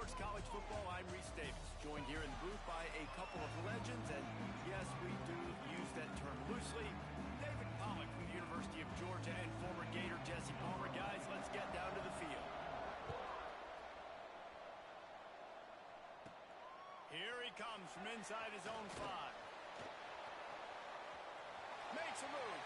Sports College Football. I'm Reese Davis, joined here in the booth by a couple of legends, and yes, we do use that term loosely. David Pollack from the University of Georgia and former Gator Jesse Palmer. Guys, let's get down to the field. Here he comes from inside his own 5. Makes a move.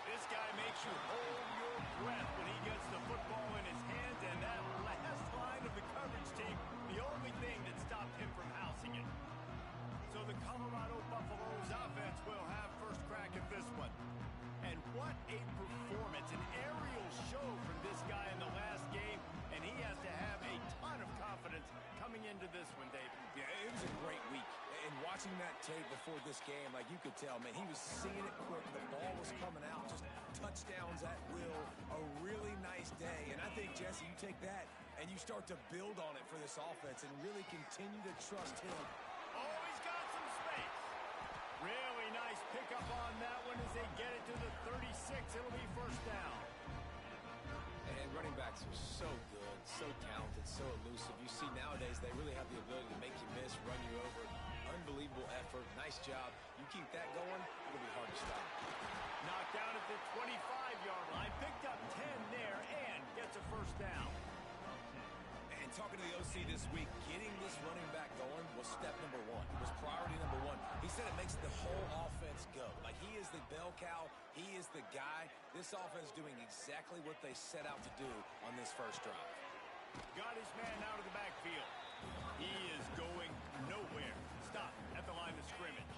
This guy makes you hold your breath when he gets the football in his hands, and that last line of the coverage team, the only thing that stopped him from housing it. So the Colorado Buffaloes offense will have first crack at this one. And what a performance, an aerial show from this guy in the last game, and he has to have a ton of confidence coming into this one, David. Yeah, it was a great week. And watching that tape before this game, like you could tell, man, he was seeing it quick. The ball was coming out, just touchdowns at will. A really nice day. And I think, Jesse, you take that and you start to build on it for this offense and really continue to trust him. Oh, he's got some space. Really nice pickup on that one as they get it to the 36. It'll be first down. And running backs are so good, so talented, so elusive. You see nowadays they really have the ability to make you miss, run you over. Unbelievable effort. Nice job. You keep that going, it'll be hard to stop. Knocked down at the 25-yard line. Picked up 10 there and gets a first down. And talking to the OC this week, getting this running back going was step number 1. It was priority number 1. He said it makes the whole offense go. Like, he is the bell cow. He is the guy. This offense doing exactly what they set out to do on this first drive. Got his man out of the backfield. He is going nowhere. Stop at the line of scrimmage.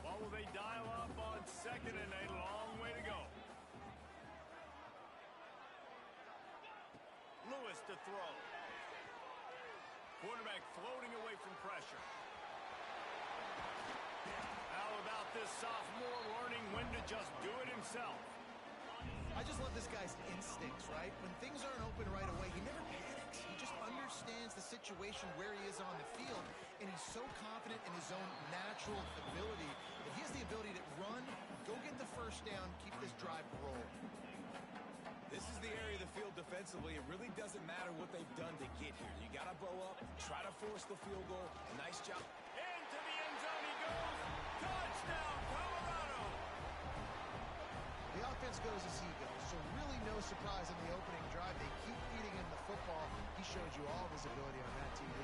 What will they dial up on second and a long way to go? Lewis to throw. Quarterback floating away from pressure. How about this sophomore learning when to just do it himself? I just love this guy's instincts, right? When things aren't open right away, he never panics. He just understands the situation where he is on the field, and he's so confident in his own natural ability that he has the ability to run, go get the first down, keep this drive rolling. This is the area of the field defensively. It really doesn't matter what they've done to get here. You got to bow up, try to force the field goal. Nice job. Into the end zone he goes. Touchdown, Colorado! The offense goes as he goes, so really no surprise in the opening drive. They keep feeding him the football. He showed you all of his ability on that TV.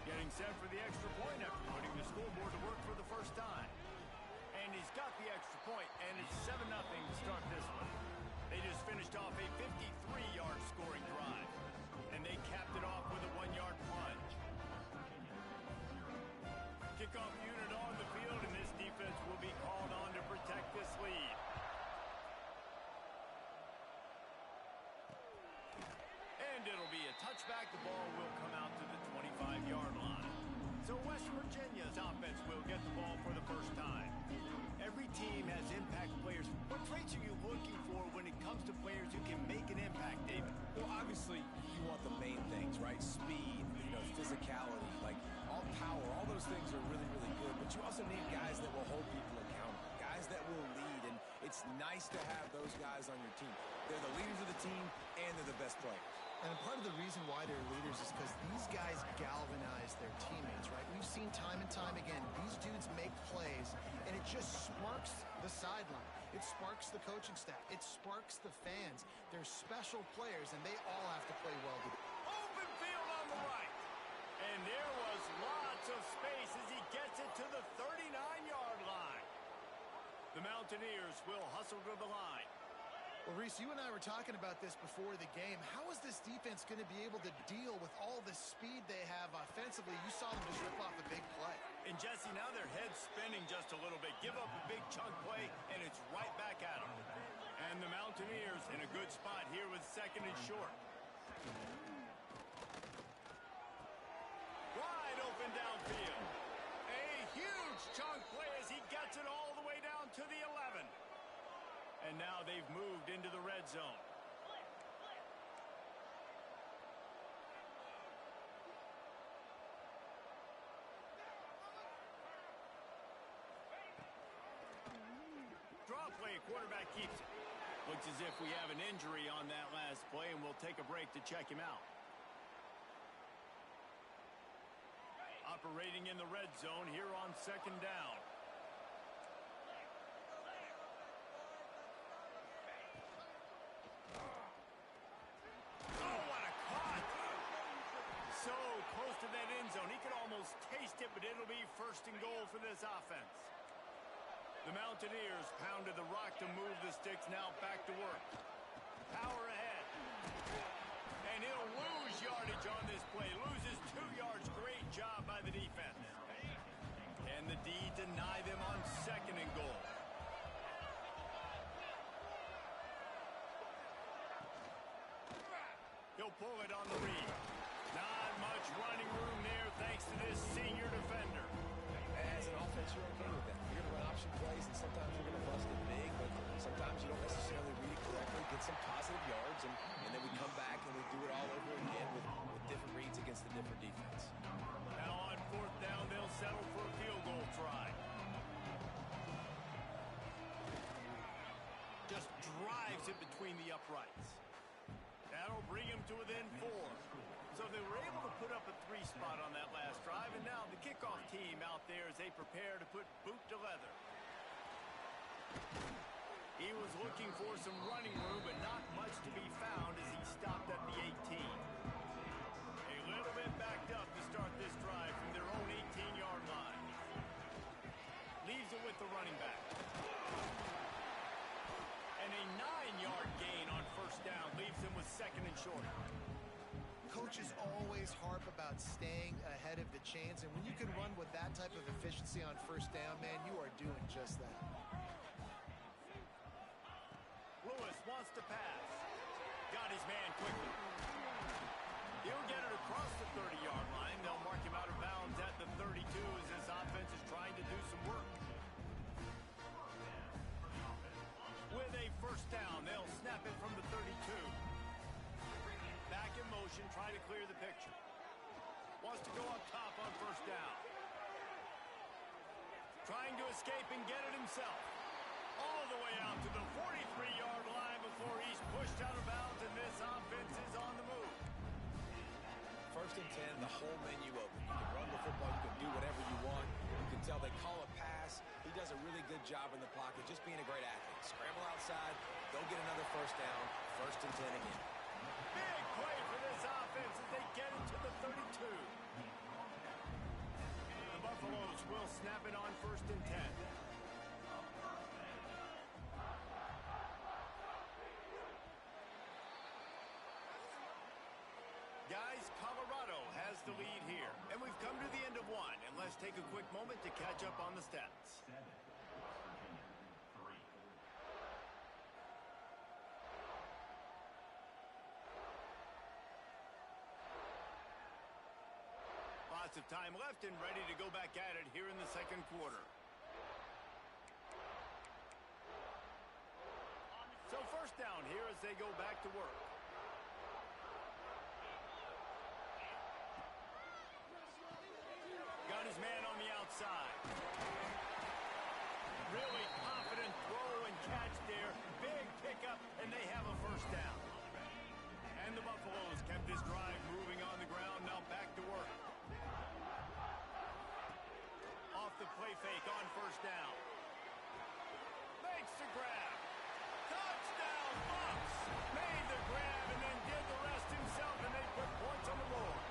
Getting set for the extra point after putting the scoreboard to work for the first time. And he's got the extra point, and it's 7-0 to start this one. They just finished off a 53-yard scoring drive, and they capped it off with a 1-yard plunge. Kickoff unit on the field, and this defense will be called on to protect this lead. And it'll be a touchback. The ball will come out to the 25-yard line. So West Virginia's offense will get the ball for the first time. Every team has impact players. What traits are you looking for when it comes to players who can make an impact, David? Well, obviously, you want the main things, right? Speed, physicality, like all power. All those things are really, really good. But you also need guys that will hold people accountable, guys that will lead. And it's nice to have those guys on your team. They're the leaders of the team, and they're the best players. And part of the reason why they're leaders is because these guys galvanize their teammates, right? We've seen time and time again, these dudes make plays, and it just sparks the sideline. It sparks the coaching staff. It sparks the fans. They're special players, and they all have to play well together. Open field on the right. And there was lots of space as he gets it to the 39-yard line. The Mountaineers will hustle to the line. Well, Reese, you and I were talking about this before the game. How is this defense going to be able to deal with all the speed they have offensively? You saw them just rip off a big play. And, Jesse, now their head's spinning just a little bit. Give up a big chunk play, and it's right back at them. And the Mountaineers in a good spot here with second and short. Wide open downfield. A huge chunk play as he gets it all the way down to the 11. And now they've moved into the red zone. Draw play, quarterback keeps it. Looks as if we have an injury on that last play, and we'll take a break to check him out. Operating in the red zone here on second down. Oh, what a cut! So close to that end zone. He could almost taste it, but it'll be first and goal for this offense. The Mountaineers pounded the rock to move the sticks, now back to work. Power ahead. And he'll lose yardage on this play. Loses 2 yards. Great job by the defense. And the D deny them on second and goal. He'll pull it on the read. Not much running room there thanks to this senior defender. As an offense, you're okay with that. You're going to run option plays, and sometimes you're going to bust it big, but sometimes you don't necessarily read it correctly, get some positive yards, and then we come back and we do it all over again with different reads against the different defense. Now on fourth down, they'll settle for a field goal try. Just drives it between the uprights. That'll bring him to within 4. So they were able to put up a 3 spot on that last drive, and now the kickoff team out there as they prepare to put boot to leather. He was looking for some running room, but not much to be found as he stopped at the 18. A little bit backed up to start this drive from their own 18-yard line. Leaves it with the running back. And a 9-yard gain on first down leaves him with second and short. Coaches always harp about staying ahead of the chains, and when you can run with that type of efficiency on first down, man, you are doing just that. Lewis wants to pass. Got his man quickly. He'll get it across the 30-yard line. They'll mark him out of bounds at the 32 as this offense is trying to do some work. With a first down, they'll snap it from the 32. Back in motion, trying to clear the picture. Wants to go up top on first down. Trying to escape and get it himself. All the way out to the 43-yard line before he's pushed out of bounds, and this offense is on the move. First and 10, the whole menu open. You can run the football, you can do whatever you want. You can tell they call a pass. He does a really good job in the pocket, just being a great athlete. Scramble outside, go get another first down, first and 10 again. Big play for this offense as they get it to the 32. The Buffaloes will snap it on first and 10. Guys, Colorado has the lead here. And we've come to the end of one. And let's take a quick moment to catch up on the stats. Lots of time left and ready to go back at it here in the second quarter. So first down here as they go back to work. Got his man on the outside. Really confident throw and catch there. Big pickup, and they have a first down. And the Buffaloes kept this drive moving on the ground, now back to work. Off the play fake on first down. Makes the grab. Touchdown, Bucks! Made the grab and then did the rest himself, and they put points on the board.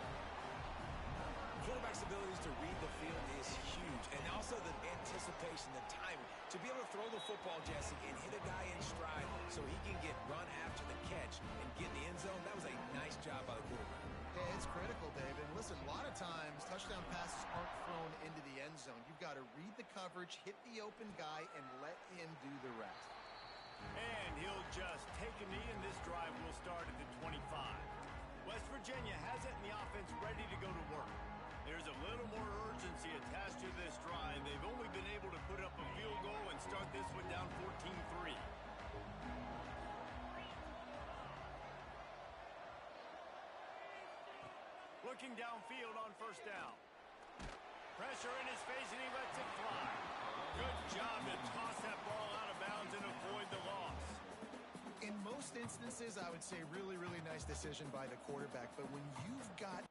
Quarterback's abilities to read the field is huge, and also the anticipation, the timing. To be able to throw the football, Jesse, and hit a guy in stride so he can get run after the catch and get in the end zone, that was a nice job by the quarterback. Yeah, it's critical, David. Listen, a lot of times touchdown passes aren't thrown into the end zone. You've got to read the coverage, hit the open guy, and let him do the rest. And he'll just take a knee, and this drive will start at the 25. West Virginia has it, and the offense ready to go to work. There's a little more urgency attached to this drive. They've only been able to put up a field goal and start this one down 14-3. Looking downfield on first down. Pressure in his face, and he lets it fly. Good job to toss that ball out of bounds and avoid the loss. In most instances, I would say really, really nice decision by the quarterback. But when you've got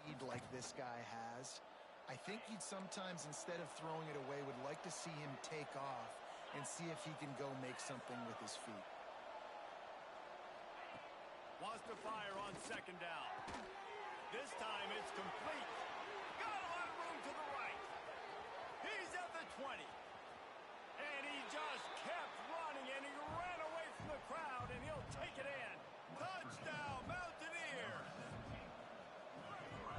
lead like this guy has, I think you'd sometimes, instead of throwing it away, would like to see him take off and see if he can go make something with his feet. Wants to fire on second down. This time it's complete. Got a lot of room to the right. He's at the 20. And he just kept running, and he ran away from the crowd, and he'll take it in. Touchdown, Mountaineer!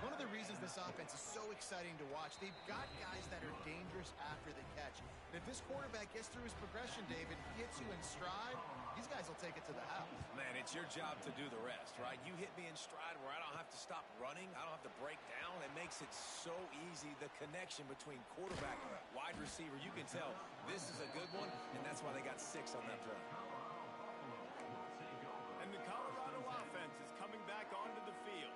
One of the reasons this offense is so exciting to watch, they've got guys that are dangerous after the catch. And if this quarterback gets through his progression, David, gets you in stride, these guys will take it to the house. Man, it's your job to do the rest, right? You hit me in stride where I don't have to stop running. I don't have to break down. It makes it so easy, the connection between quarterback and wide receiver. You can tell this is a good one, and that's why they got 6 on that drive. And the Colorado offense is coming back onto the field.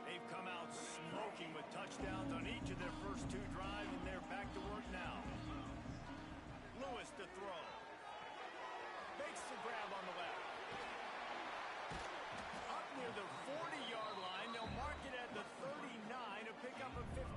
They've come out smoking with touchdowns on each of their first 2 drives, and they're back to work now. Lewis to throw. Makes the grab on the left. Up near the 40-yard line, they'll mark it at the 39 to pick up a 15.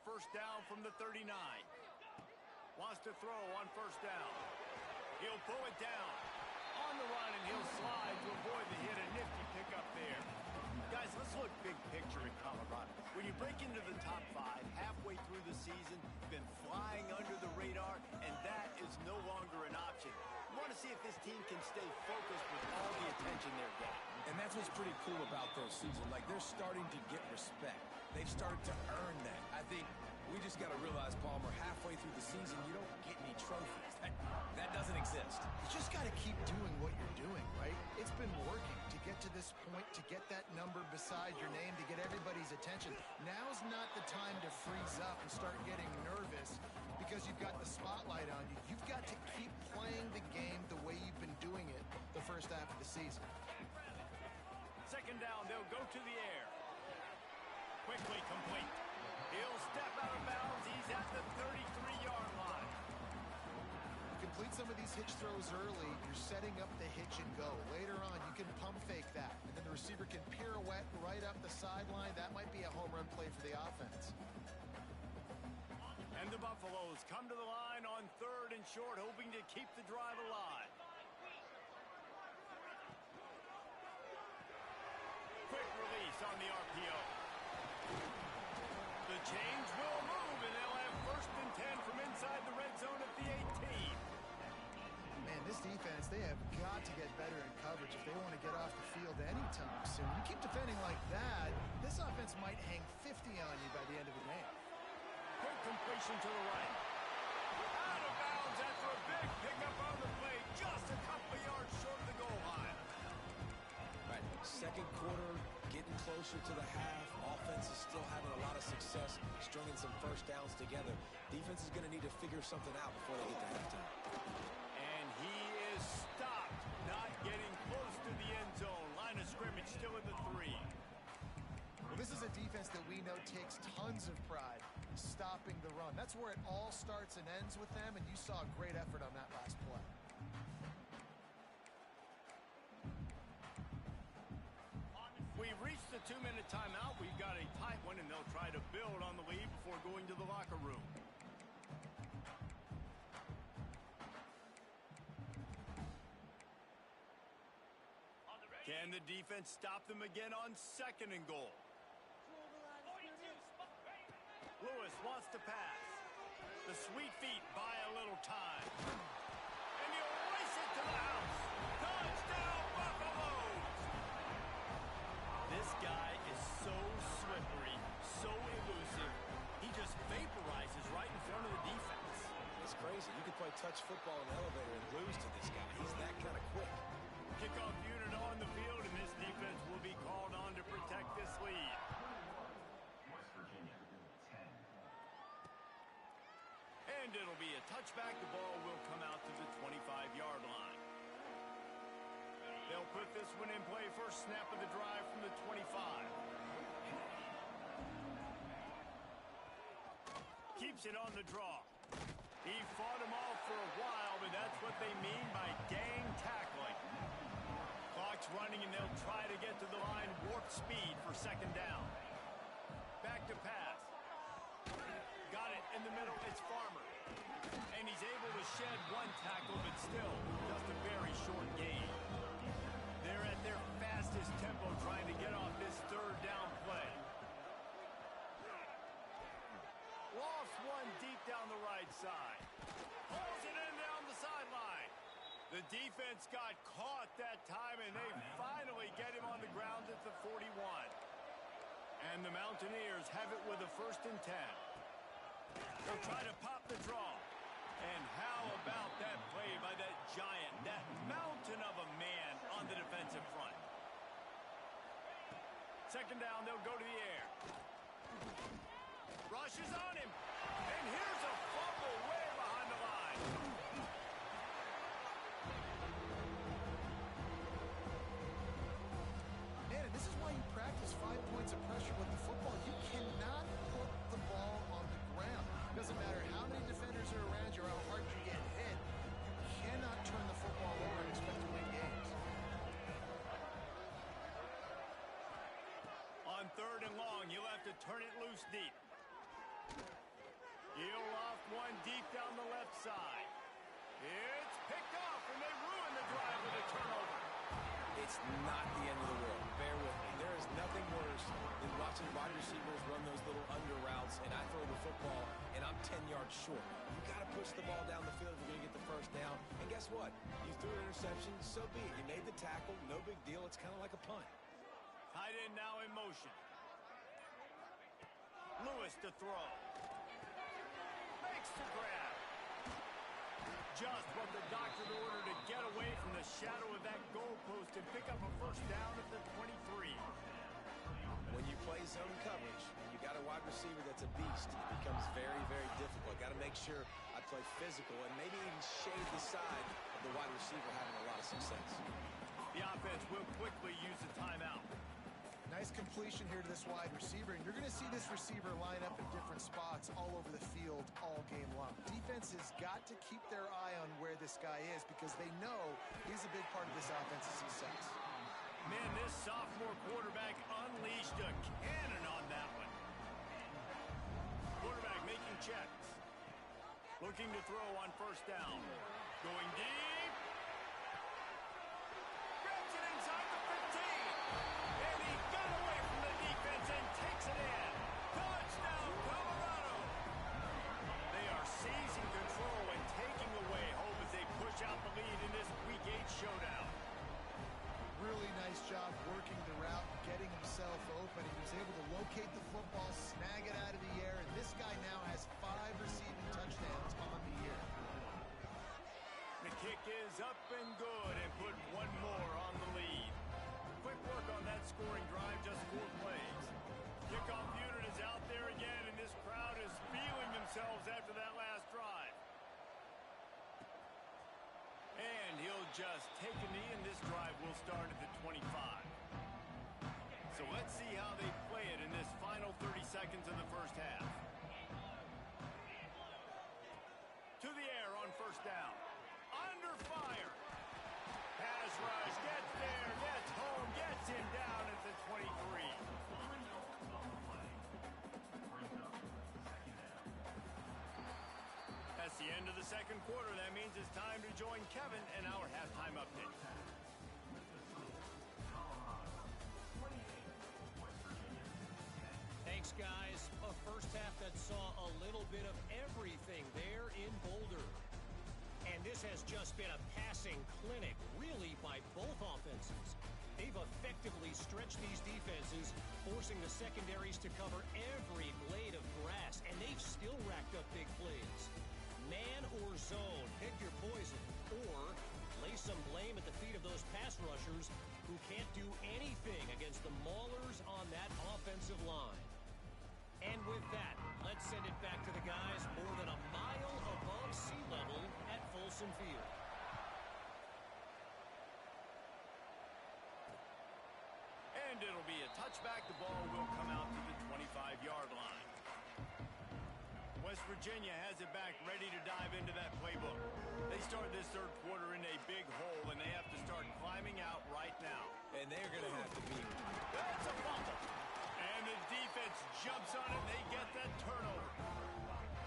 first down from the 39. Wants to throw on first down. He'll pull it down. On the run, and he'll slide to avoid the hit. A nifty pickup there. Guys, let's look big picture in Colorado. When you break into the top 5 halfway through the season, you've been flying under the radar, and that is no longer an option. You want to see if this team can stay focused with all the attention they're getting. And that's what's pretty cool about their season. Like, they're starting to get respect. They've started to earn that. I think we just got to realize, Palmer, halfway through the season, you don't get any trophies. That doesn't exist. You just got to keep doing what you're doing, right? It's been working to get to this point, to get that number beside your name, to get everybody's attention. Now's not the time to freeze up and start getting nervous because you've got the spotlight on you. You've got to keep playing the game the way you've been doing it the first half of the season. Second down, they'll go to the air. Quickly complete. He'll step out of bounds. He's at the 33-yard line. Complete some of these hitch throws early. You're setting up the hitch and go. Later on, you can pump fake that. And then the receiver can pirouette right up the sideline. That might be a home run play for the offense. And the Buffaloes come to the line on 3rd and short, hoping to keep the drive alive. Quick release on the RPO. The chains will move, and they'll have 1st and 10 from inside the red zone at the 18. Man, this defense, they have got to get better in coverage if they want to get off the field anytime soon. You keep defending like that, this offense might hang 50 on you by the end of the game. Quick completion to the right. Out of bounds after a big pickup on the play, just a couple of yards short of the goal line. Right, second quarter, getting closer to the half. Offense is still having a lot of success stringing some first downs together. Defense is going to need to figure something out before they get to halftime. And he is stopped, not getting close to the end zone. Line of scrimmage still in the 3. Well, this is a defense that we know takes tons of pride stopping the run. That's where it all starts and ends with them, and you saw a great effort on that last play. We've reached the 2-minute timeout. We've got a tight one, and they'll try to build on the lead before going to the locker room. Can the defense stop them again on 2nd and goal? Lewis wants to pass. The sweet feet buy a little time. And he'll race it to the house. Touchdown, Buffaloes! This guy is so slippery, so elusive. He just vaporizes right in front of the defense. It's crazy. You could play touch football in the elevator and lose to this guy. He's that kind of quick. Kickoff unit on the field, and this defense will be called on to protect this lead. West Virginia, 10. And it'll be a touchback. The ball will come out to the 25-yard line. They'll put this one in play. First snap of the drive from the 25. Keeps it on the draw. He fought him off for a while, but that's what they mean by gang tackling. Clock's running, and they'll try to get to the line. Warp speed for 2nd down. Back to pass. Got it in the middle. It's Farmer. And he's able to shed one tackle, but still just a very short gain. They're at their fastest tempo trying to get off this 3rd down play. Lost one deep down the right side. Pulls it in down the sideline. The defense got caught that time, and they finally get him on the ground at the 41. And the Mountaineers have it with a 1st and 10. They'll try to pop the draw. And how about that play by that giant, that mountain of a man on the defensive front? 2nd down, they'll go to the air. Rushes on him. And here's a fumble way behind the line. Man, and this is why you practice 5 points of pressure with the football. You cannot put the ball on the ground. Doesn't matter how many defenders are around you or how hard you get hit. You cannot turn the football over and expect to win games. On 3rd and long, you'll have to turn it loose deep. He'll loft one deep down the left side. It's picked off, and they ruin the drive with a turnover. It's not the end of the world. Bear with me. There is nothing worse than watching wide receivers run those little under routes, and I throw the football, and I'm 10 yards short. You got to push the ball down the field if you're going to get the first down. And guess what? You threw an interception, so be it. You made the tackle, no big deal. It's kind of like a punt. Tight end now in motion. Lewis to throw. Makes the grab. Just what the doctor ordered to get away from the shadow of that goalpost and pick up a first down at the 23. When you play zone coverage and you got a wide receiver that's a beast, it becomes very, very difficult. Got to make sure I play physical and maybe even shade the side of the wide receiver having a lot of success. The offense will quickly use a timeout. Nice completion here to this wide receiver, and you're going to see this receiver line up in different spots all over the field all game long. Defense has got to keep their eye on where this guy is because they know he's a big part of this offense's success. Man, this sophomore quarterback unleashed a cannon on that one. Quarterback making checks. Looking to throw on first down. Going deep. Grabs it inside the 15. And he got away from the defense and takes it in. Touchdown, Colorado. They are seizing control and taking away hope as they push out the lead in this Week 8 showdown. Really nice job working the route, getting himself open. He was able to locate the football, snag it out of the air, and this guy now has 5 receiving touchdowns on the year. The kick is up and good and put one more on the lead. Quick work on that scoring drive, just 4 plays. Kickoff unit is out there again, and this crowd is feeling themselves after that last drive. And he'll just take a knee, and this drive will start at the 25. So let's see how they play it in this final 30 seconds of the first half. To the air on first down. Under fire. Pass rush, gets there, gets home, gets him down at the 23. That's the end of the second quarter. That means it's time to join Kevin and our halftime update. Thanks, guys. A first half that saw a little bit of everything there in Boulder. And this has just been a passing clinic, really, by both offenses. They've effectively stretched these defenses, forcing the secondaries to cover every blade of grass, and they've still racked up big plays. Man or zone, pick your poison, or lay some blame at the feet of those pass rushers who can't do anything against the maulers on that offensive line. And with that, let's send it back to the guys more than a mile above sea level at Folsom Field. And it'll be a touchback. The ball will come out to the 25-yard line. West Virginia has it back, ready to dive into that playbook. They start this third quarter in a big hole, and they have to start climbing out right now. And they're going to have to be. That's a fumble. And the defense jumps on it, and they get that turnover.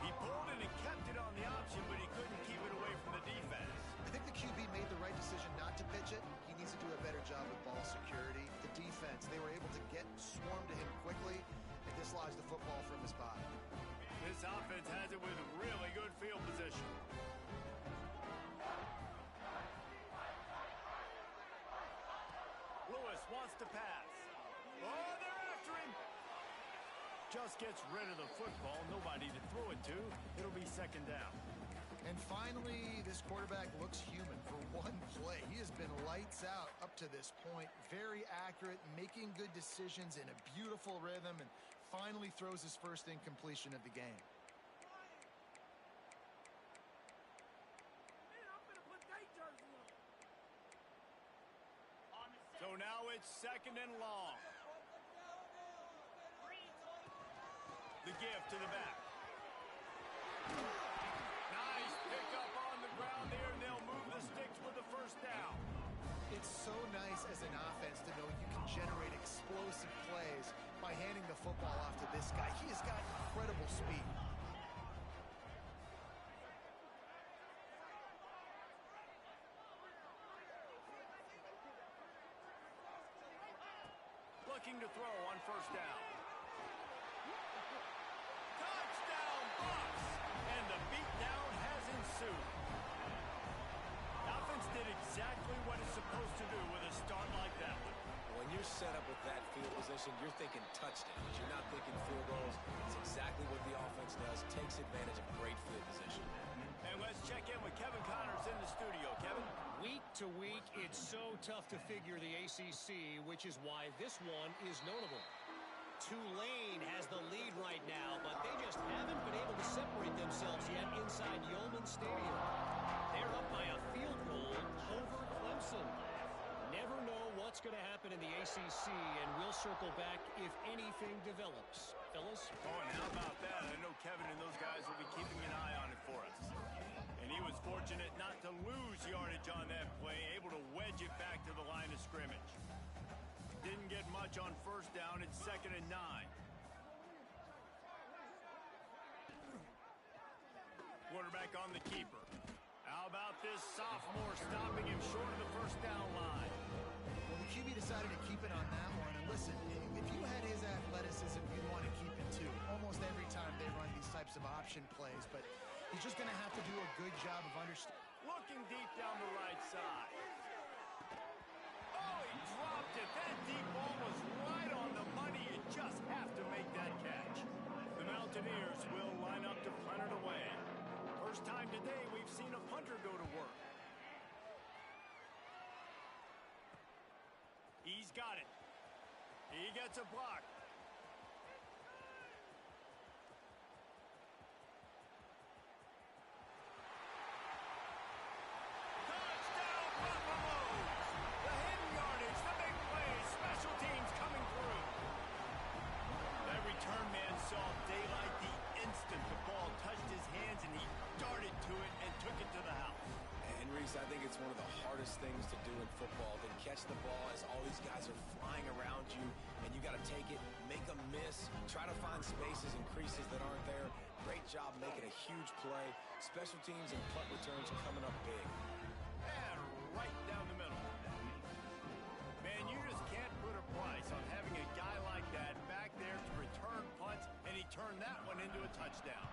He pulled it and kept it on the option, but he couldn't keep it away from the defense. I think the QB made the right decision not to pitch it. He needs to do a better job with ball security. The defense, they were able to get swarm to him quickly and dislodge the football from his body. This offense has it with really good field position. Lewis wants to pass. Oh, they're after him. Just gets rid of the football. Nobody to throw it to. It'll be second down. And finally, this quarterback looks human for one play. He has been lights out up to this point. Very accurate, making good decisions in a beautiful rhythm, and finally throws his first incompletion of the game. So now it's second and long. The give to the back. Nice pickup on the ground there, and they'll move the sticks with the first down. It's so nice as an offense to know you can generate explosive plays by handing the football off to this guy. He has got incredible speed. looking to throw on first down. Touchdown Bucs! And the beatdown has ensued. Offense did exactly what it's supposed to do with a start like that one. When you're set up with that field position, you're thinking touchdowns. You're not thinking field goals. It's exactly what the offense does. Takes advantage of great field position. And let's check in with Kevin Connors in the studio. Kevin? Week to week, it's so tough to figure the ACC, which is why this one is notable. Tulane has the lead right now, but they just haven't been able to separate themselves yet inside Yeoman Stadium. They're up by a field goal over Clemson. Never know what's going to happen in the ACC, and we'll circle back if anything develops. Fellas? Oh, and how about that? I know Kevin and those guys will be keeping an eye on it for us. And he was fortunate not to lose yardage on that play, able to wedge it back to the line of scrimmage. Didn't get much on first down. It's 2nd and 9. Quarterback on the keeper. How about this sophomore stopping him short of the first down line? Well, the QB decided to keep it on that one. And listen, if you had his athleticism, you'd want to keep it too. Almost every time they run these types of option plays. But he's just going to have to do a good job of understanding. Looking deep down the right side. Oh, he dropped it. That deep ball was right on the money. You just have to make that catch. The Mountaineers will line up to punt it away. First time today we've seen a punter go to work. He's got it. He gets a block. Touchdown Buffaloes! The hidden yardage, the big plays, special teams coming through. That return man saw daylight the instant the ball touched his hands, and he darted to it and took it to the house. And Reese, I think it's one of the hardest things to do in football, to catch the ball as all these guys are flying around you, and you got to take it, make a miss, try to find spaces and creases that aren't there. Great job making a huge play. Special teams and punt returns coming up big. And right down the middle. Man, you just can't put a price on having a guy like that back there to return punts, and he turned that one into a touchdown.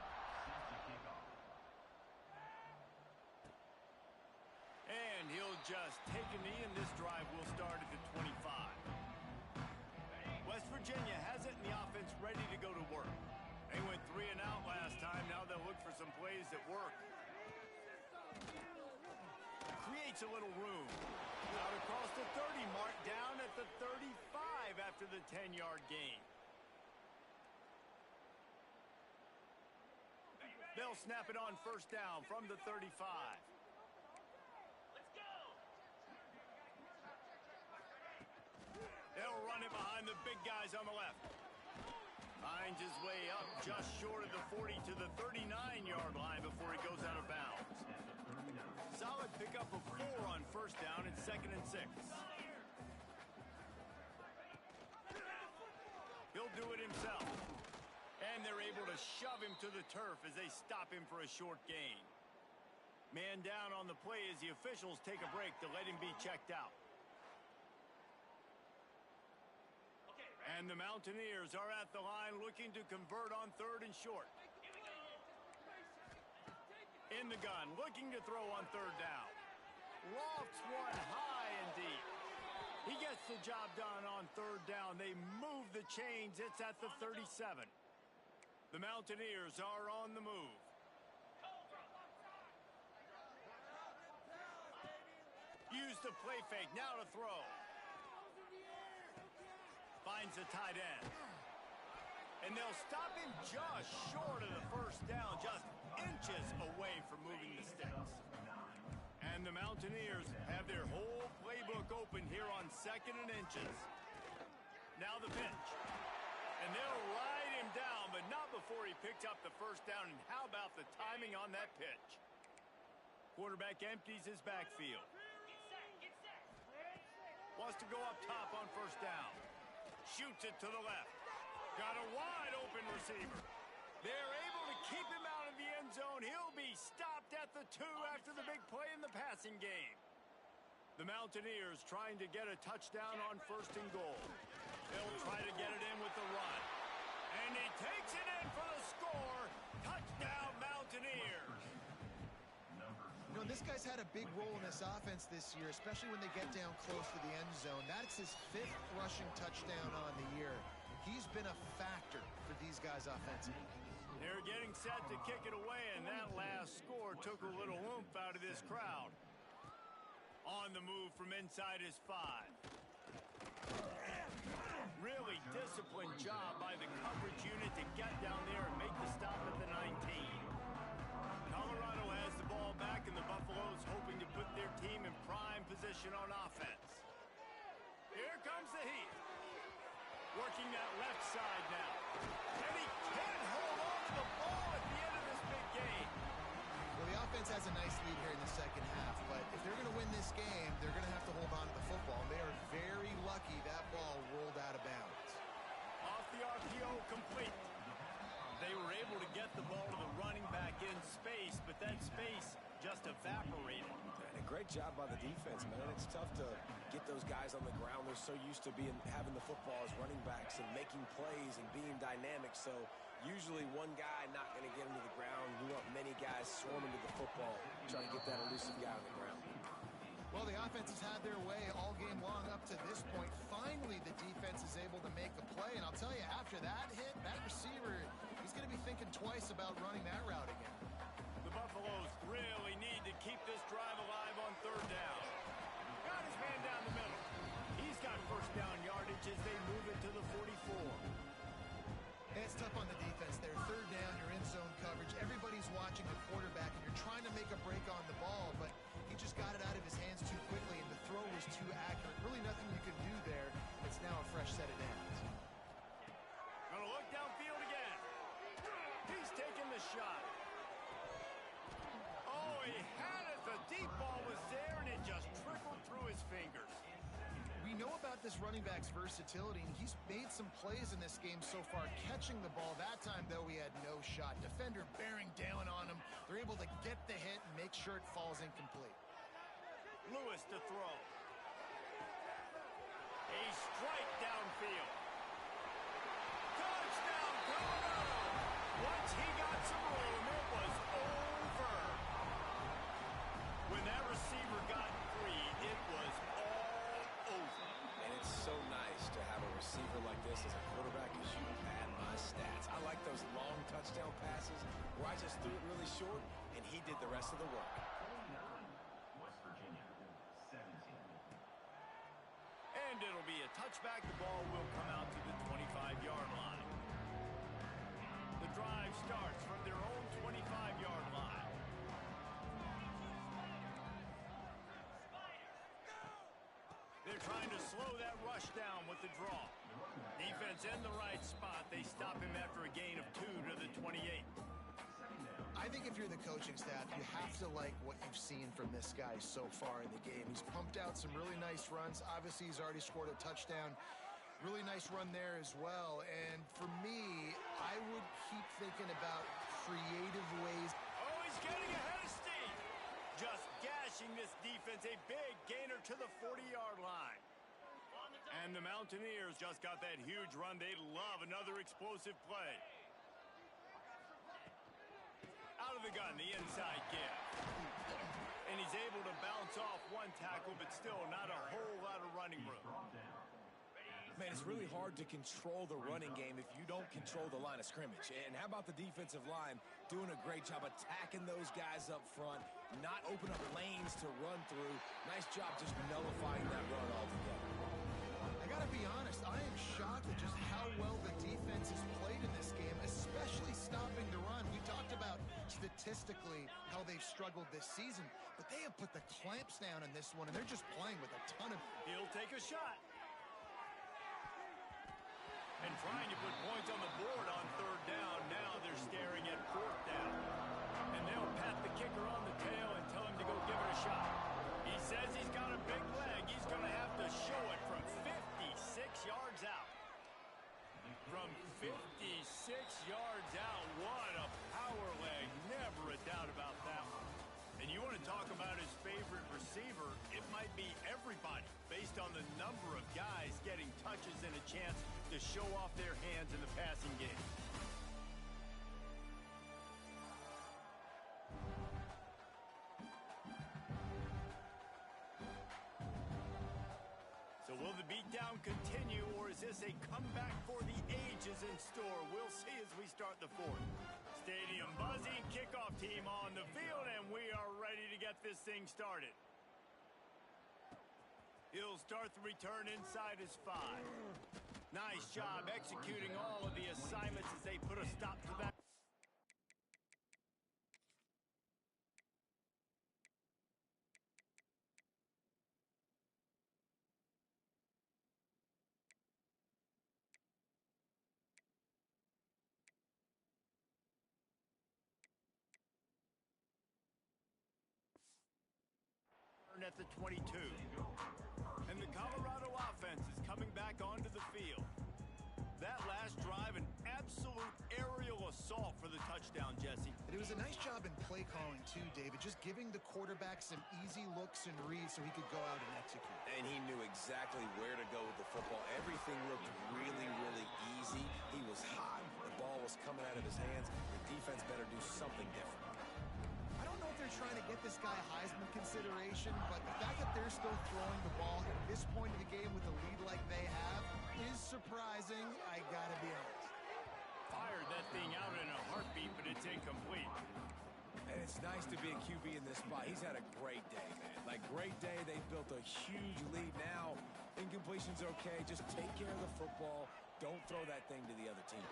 And he'll just take a knee, and this drive will start at the 25. West Virginia has it, and the offense ready to go to work. They went 3 and out last time. Now they'll look for some plays that work. Creates a little room. Out across the 30 mark, down at the 35 after the 10-yard gain. They'll snap it on first down from the 35. They'll run it behind the big guys on the left. Finds his way up just short of the 40 to the 39-yard line before he goes out of bounds. Solid pickup of 4 on first down and 2nd and 6. He'll do it himself. And they're able to shove him to the turf as they stop him for a short gain. Man down on the play as the officials take a break to let him be checked out. And the Mountaineers are at the line looking to convert on 3rd and short. In the gun, looking to throw on 3rd down. Lofts one high and deep. He gets the job done on 3rd down. They move the chains. It's at the 37. The Mountaineers are on the move. Use the play fake. Now to throw. Finds a tight end. And they'll stop him just short of the first down, just inches away from moving the sticks. And the Mountaineers have their whole playbook open here on 2nd and inches. Now the pitch. And they'll ride him down, but not before he picks up the first down. And how about the timing on that pitch? Quarterback empties his backfield. Wants to go up top on first down. Shoots it to the left. Got a wide open receiver. They're able to keep him out of the end zone. He'll be stopped at the 2 after the big play in the passing game. The Mountaineers trying to get a touchdown on 1st and goal. He'll try to get it in with the run. And he takes it in for the score. Touchdown, Mountaineers. You know, this guy's had a big role in this offense this year, especially when they get down close to the end zone. That's his 5th rushing touchdown on the year. He's been a factor for these guys offensively. They're getting set to kick it away, and that last score took a little oomph out of this crowd. On the move from inside his 5. Really disciplined job by the coverage unit to get down there and make the stop at the 19. Colorado has the ball back, and the Buffaloes hoping to put their team in prime position on offense. Here comes the Heat. Working that left side now. And he can't hold on to the ball at the end of this big game. Well, the offense has a nice lead here in the second half, but if they're going to win this game, they're going to have to hold on to the football. They are very lucky that ball rolled out of bounds. Off the RPO, complete. They were able to get the ball to the running back in space, but that space just evaporated. And a great job by the defense, man. It's tough to get those guys on the ground. They're so used to having the football as running backs and making plays and being dynamic. So usually one guy not going to get him to the ground. You want many guys swarming to the football, trying to get that elusive guy on the ground. Well, the offense has had their way all game long up to this point. Finally, the defense is able to make a play. And I'll tell you, after that hit, that receiver, he's going to be thinking twice about running that route again. The Buffaloes really need to keep this drive alive on 3rd down. Got his man down the middle. He's got first down yardage as they move it to the 44. And it's tough on the defense there. 3rd down, you're in zone coverage. Everybody's watching the quarterback, and you're trying to make a break on the ball, but he just got it out of his hands too quickly, and the throw was too accurate. Really nothing you can do there. It's now a fresh set of downs. Gonna look downfield again. He's taking the shot. Oh, he had it. The deep ball was there, and it just trickled through his fingers. We know about this running back's versatility, and he's made some plays in this game so far, catching the ball. That time, though, he had no shot. Defender bearing down on him. They're able to get the hit and make sure it falls incomplete. Lewis to throw. A strike downfield. Touchdown, Colorado! Once he got some room, it was over. When that receiver got free, it was all over. And it's so nice to have a receiver like this as a quarterback, as you pad my stats. I like those long touchdown passes where I just threw it really short, and he did the rest of the work. West Virginia, 17. And it'll be a touchback. The ball will come out to the 25-yard line. The drive starts from their own 25-yard line. They're trying to slow that rush down with the draw. Defense in the right spot. They stop him after a gain of 2 to the 28. I think if you're the coaching staff, you have to like what you've seen from this guy so far in the game. He's pumped out some really nice runs. Obviously, he's already scored a touchdown. Really nice run there as well. And for me, I would keep thinking about creative ways. Oh, he's getting ahead of steam. Just gashing this defense. A big gainer to the 40-yard line. And the Mountaineers just got that huge run. They love another explosive play. Out of the gun, the inside give. And he's able to bounce off one tackle, but still not a whole lot of running room. Man, it's really hard to control the running game if you don't control the line of scrimmage. And how about the defensive line doing a great job attacking those guys up front, not open up lanes to run through. Nice job just nullifying that run altogether. I got to be honest, I am shocked at just how well the defense has played in this game, especially stopping the run. We talked about statistically how they've struggled this season, but they have put the clamps down in this one, and they're just playing with a ton of... He'll take a shot. And trying to put points on the board on 3rd down. Now they're staring at 4th down. And they'll pat the kicker on the tail and tell him to go give it a shot. He says he's got a big leg. He's going to have to show it from 56 yards out. From 56 yards out, what a power leg. Never a doubt about that one. And you want to talk about his favorite receiver, it might might be everybody based on the number of guys getting touches and a chance to show off their hands in the passing game. So will the beatdown continue, or is this a comeback for the ages in store? We'll see as we start the fourth. Stadium buzzing, kickoff team on the field, and we are ready to get this thing started. He'll start the return inside his 5. Nice job executing all of the assignments as they put a stop to that. At the 22. And the Colorado offense is coming back onto the field. That last drive, an absolute aerial assault for the touchdown, Jesse. And it was a nice job in play calling too, David, just giving the quarterback some easy looks and reads so he could go out and execute. And he knew exactly where to go with the football. Everything looked really, really easy. He was hot. The ball was coming out of his hands. The defense better do something different. I don't know if they're trying to get this guy Heisman consideration, but the fact that they're still throwing the ball at this point of the game with a lead like they have is surprising, I gotta be honest. Fired that thing out in a heartbeat, but it's incomplete. And it's nice to be a QB in this spot. He's had a great day, man. Like, great day. They've built a huge lead now. Incompletion's okay. Just take care of the football. Don't throw that thing to the other team.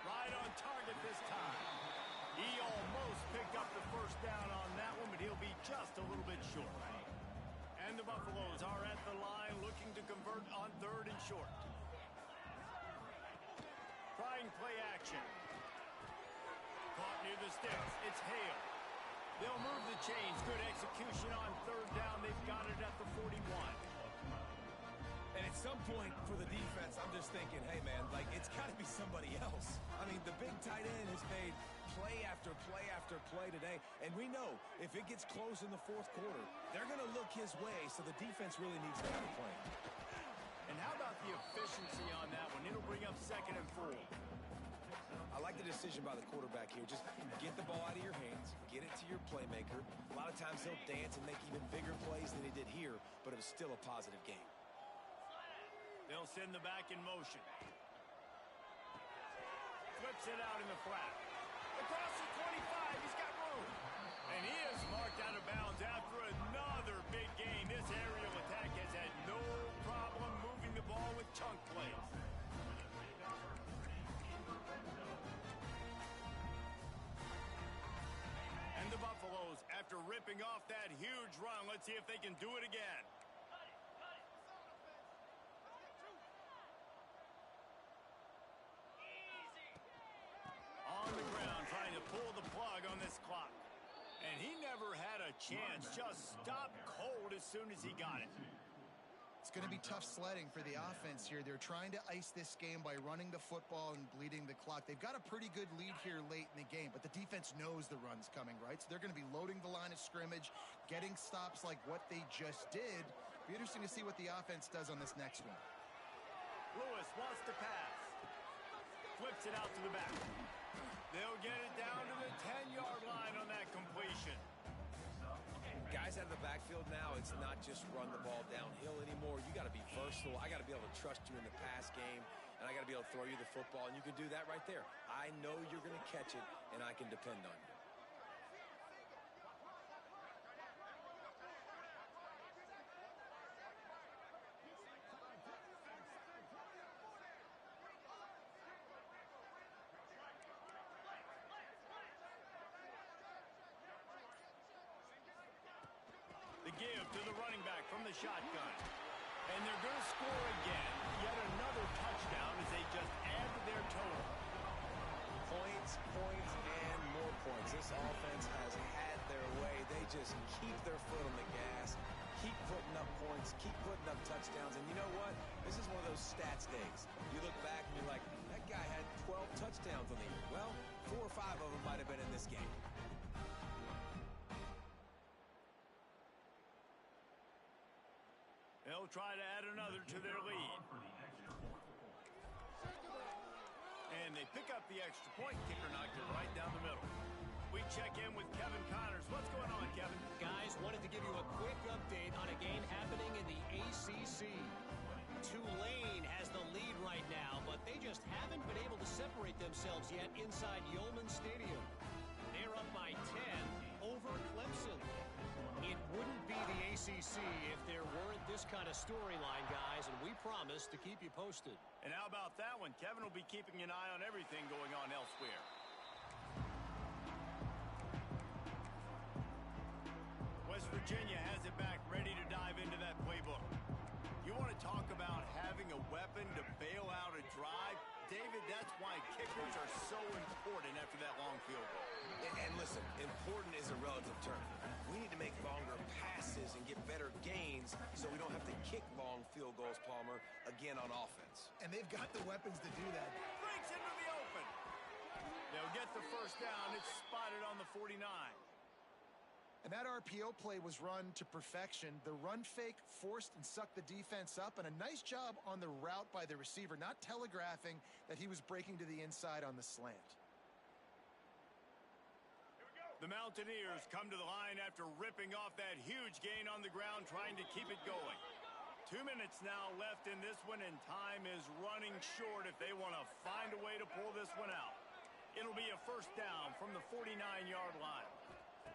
Right on target this time. He almost picked up the first down on that one, but he'll be just a little bit short. And the Buffaloes are at the line looking to convert on 3rd and short. Trying play action. Caught near the sticks. It's Hale. They'll move the chains. Good execution on 3rd down. They've got it at the 41. And at some point for the defense, I'm just thinking, hey, man, like, it's got to be somebody else. I mean, the big tight end has made play after play after play today. And we know if it gets close in the 4th quarter, they're going to look his way, so the defense really needs to have a plan. And how about the efficiency on that one? It'll bring up 2nd and 4. I like the decision by the quarterback here. Just get the ball out of your hands, get it to your playmaker. A lot of times he'll dance and make even bigger plays than he did here, but it was still a positive game. They'll send the back in motion. Flips it out in the flat. Across the 25, he's got room. And he is marked out of bounds after another big gain. This aerial attack has had no problem moving the ball with chunk plays. And the Buffaloes, after ripping off that huge run, let's see if they can do it again. On the ground, trying to pull the plug on this clock. And he never had a chance. Just stopped cold as soon as he got it. It's going to be tough sledding for the offense here. They're trying to ice this game by running the football and bleeding the clock. They've got a pretty good lead here late in the game, but the defense knows the run's coming, right? So they're going to be loading the line of scrimmage, getting stops like what they just did. Be interesting to see what the offense does on this next one. Lewis wants to pass. Flips it out to the back. They'll get it down to the 10-yard line on that completion. Guys out of the backfield now, it's not just run the ball downhill anymore. You got to be versatile. I got to be able to trust you in the pass game, and I got to be able to throw you the football, and you can do that right there. I know you're going to catch it, and I can depend on you. The give to the running back from the shotgun. And they're going to score again. Yet another touchdown as they just add to their total. Points, points, and more points. This offense has had their way. They just keep their foot on the gas, keep putting up points, keep putting up touchdowns. And you know what? This is one of those stats days. You look back and you're like, that guy had 12 touchdowns on the year. Well, 4 or 5 of them might have been in this game. They'll try to add another to their lead. And they pick up the extra point. Kicker knocked it right down the middle. We check in with Kevin Connors. What's going on, Kevin? Guys, wanted to give you a quick update on a game happening in the ACC. Tulane has the lead right now, but they just haven't been able to separate themselves yet inside Yulman Stadium. They're up by 10 over Clemson. It wouldn't be the ACC if there weren't this kind of storyline, guys, and we promise to keep you posted. And how about that one? Kevin will be keeping an eye on everything going on elsewhere. West Virginia has it back, ready to dive into that playbook. You want to talk about having a weapon to bail out a drive? David, that's why kickers are so important after that long field goal. And listen, important is a relative term. We need to make longer passes and get better gains so we don't have to kick long field goals, Palmer, again on offense. And they've got the weapons to do that. Breaks into the open. They'll get the first down. It's spotted on the 49. And that RPO play was run to perfection. The run fake forced and sucked the defense up, and a nice job on the route by the receiver, not telegraphing that he was breaking to the inside on the slant. The Mountaineers come to the line after ripping off that huge gain on the ground, trying to keep it going. 2 minutes now left in this one, and time is running short if they want to find a way to pull this one out. It'll be a first down from the 49-yard line.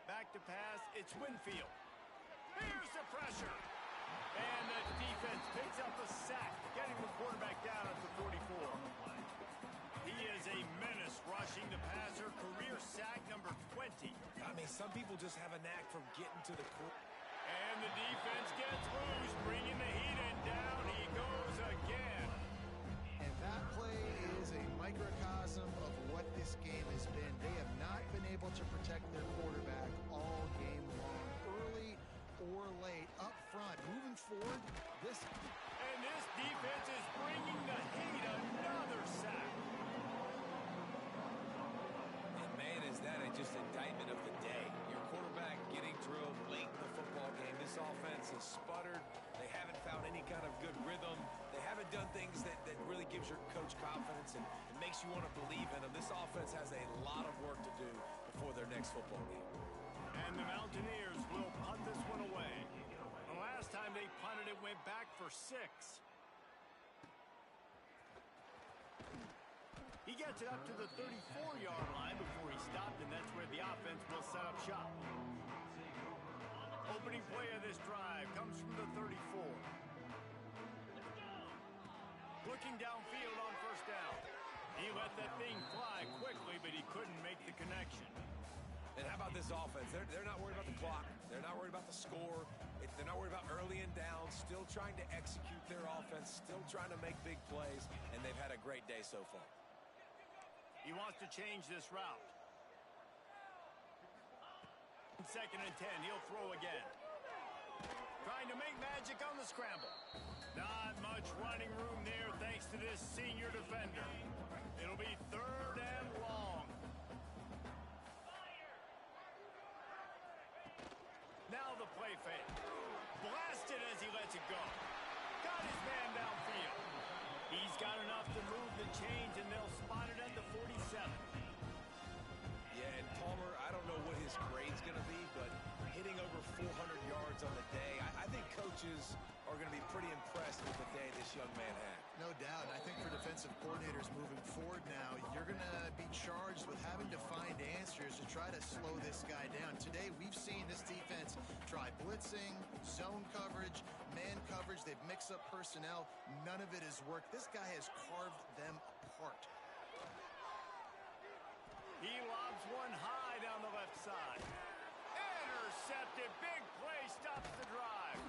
Back to pass, it's Winfield. Here's the pressure. And the defense picks up a sack, getting the quarterback down at the 44. He is a menace rushing the passer, career sack number 20. I mean, some people just have a knack for getting to the quarterback. And the defense gets loose, bringing the heat, and down he goes again. And that play is a microcosm of what this game has been. They have not been able to protect their quarterback all game long, early or late, up front, moving forward. And this defense is bringing the heat, another sack. And man, is that just indictment of the day. Your quarterback getting drilled late in the football game. This offense has sputtered. They haven't found any kind of good rhythm. They haven't done things that really gives your coach confidence and it makes you want to believe in them. This offense has a lot of work to do before their next football game. And the Mountaineers will punt this one away. The last time they punted, it went back for 6. He gets it up to the 34-yard line before he stopped, and that's where the offense will set up shop. Opening play of this drive comes from the 34. Looking downfield on first down. He let that thing fly quickly, but he couldn't make the connection. And how about this offense? They're not worried about the clock. They're not worried about the score. They're not worried about early and down. Still trying to execute their offense. Still trying to make big plays. And they've had a great day so far. He wants to change this route. 2nd and 10. He'll throw again. Trying to make magic on the scramble. Not much running room there thanks to this senior defender. It'll be 3rd and long. Now the play fake. Blasted as he lets it go. Got his man downfield. He's got enough to move the chains, and they'll spot it at the 47. Yeah, and Palmer, I don't know what his grade's going to be, but hitting over 400 yards on the day, I think coaches are going to be pretty impressed with the day this young man had. No doubt. I think for defensive coordinators moving forward now, you're going to be charged with having to find answers to try to slow this guy down. Today, we've seen this defense try blitzing, zone coverage, man coverage. They've mixed up personnel. None of it has worked. This guy has carved them apart. He lobs one high down the left side. Intercepted. Big play stops the drive.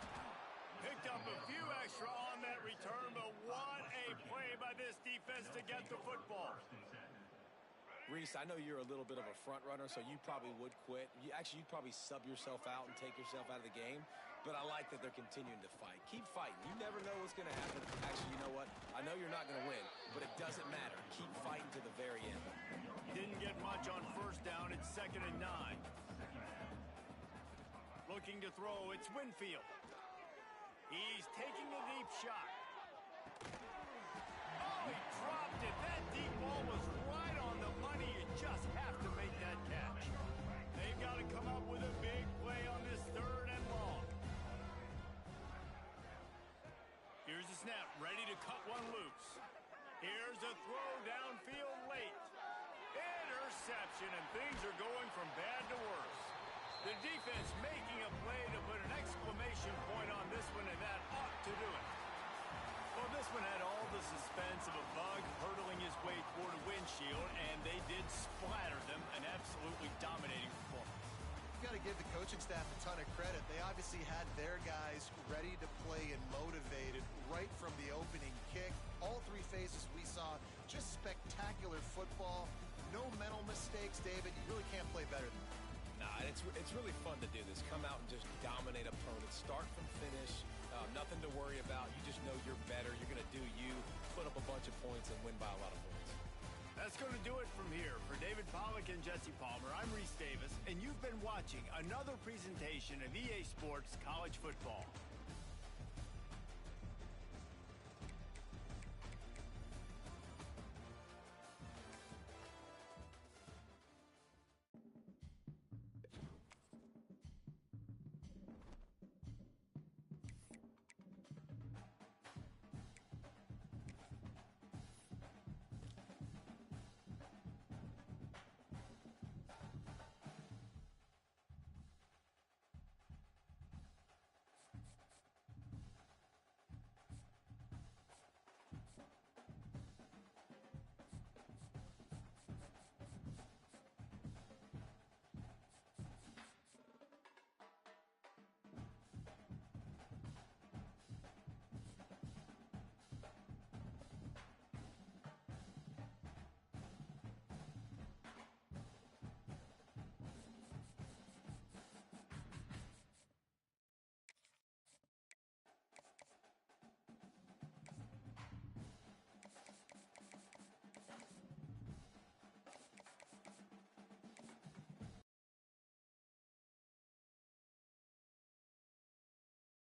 Picked up a few extra on that return, but what a play by this defense to get the football. Reese, I know you're a little bit of a front runner, so you probably would quit. You'd probably sub yourself out and take yourself out of the game. But I like that they're continuing to fight. Keep fighting. You never know what's going to happen. Actually, you know what? I know you're not going to win, but it doesn't matter. Keep fighting to the very end. Didn't get much on first down. It's 2nd and 9. Looking to throw. It's Winfield. He He's taking a deep shot. Oh, he dropped it. That deep ball was right on the money. You just have to make that catch. They've got to come up with a big play on this 3rd and long. Here's the snap, ready to cut one loose. Here's a throw downfield late. Interception, and things are going from bad to worse. The defense making a play to put an exclamation point on this one, and that ought to do it. Well, this one had all the suspense of a bug hurtling his way toward a windshield, and they did splatter them, an absolutely dominating performance. You got to give the coaching staff a ton of credit. They obviously had their guys ready to play and motivated right from the opening kick. All 3 phases we saw, just spectacular football. No mental mistakes, David. You really can't play better than that. Nah, it's really fun to do this. Come out and just dominate opponents. Start from finish. Nothing to worry about. You just know you're better. You're going to do you, put up a bunch of points, and win by a lot of points. That's going to do it from here. For David Pollack and Jesse Palmer, I'm Reese Davis, and you've been watching another presentation of EA Sports College Football.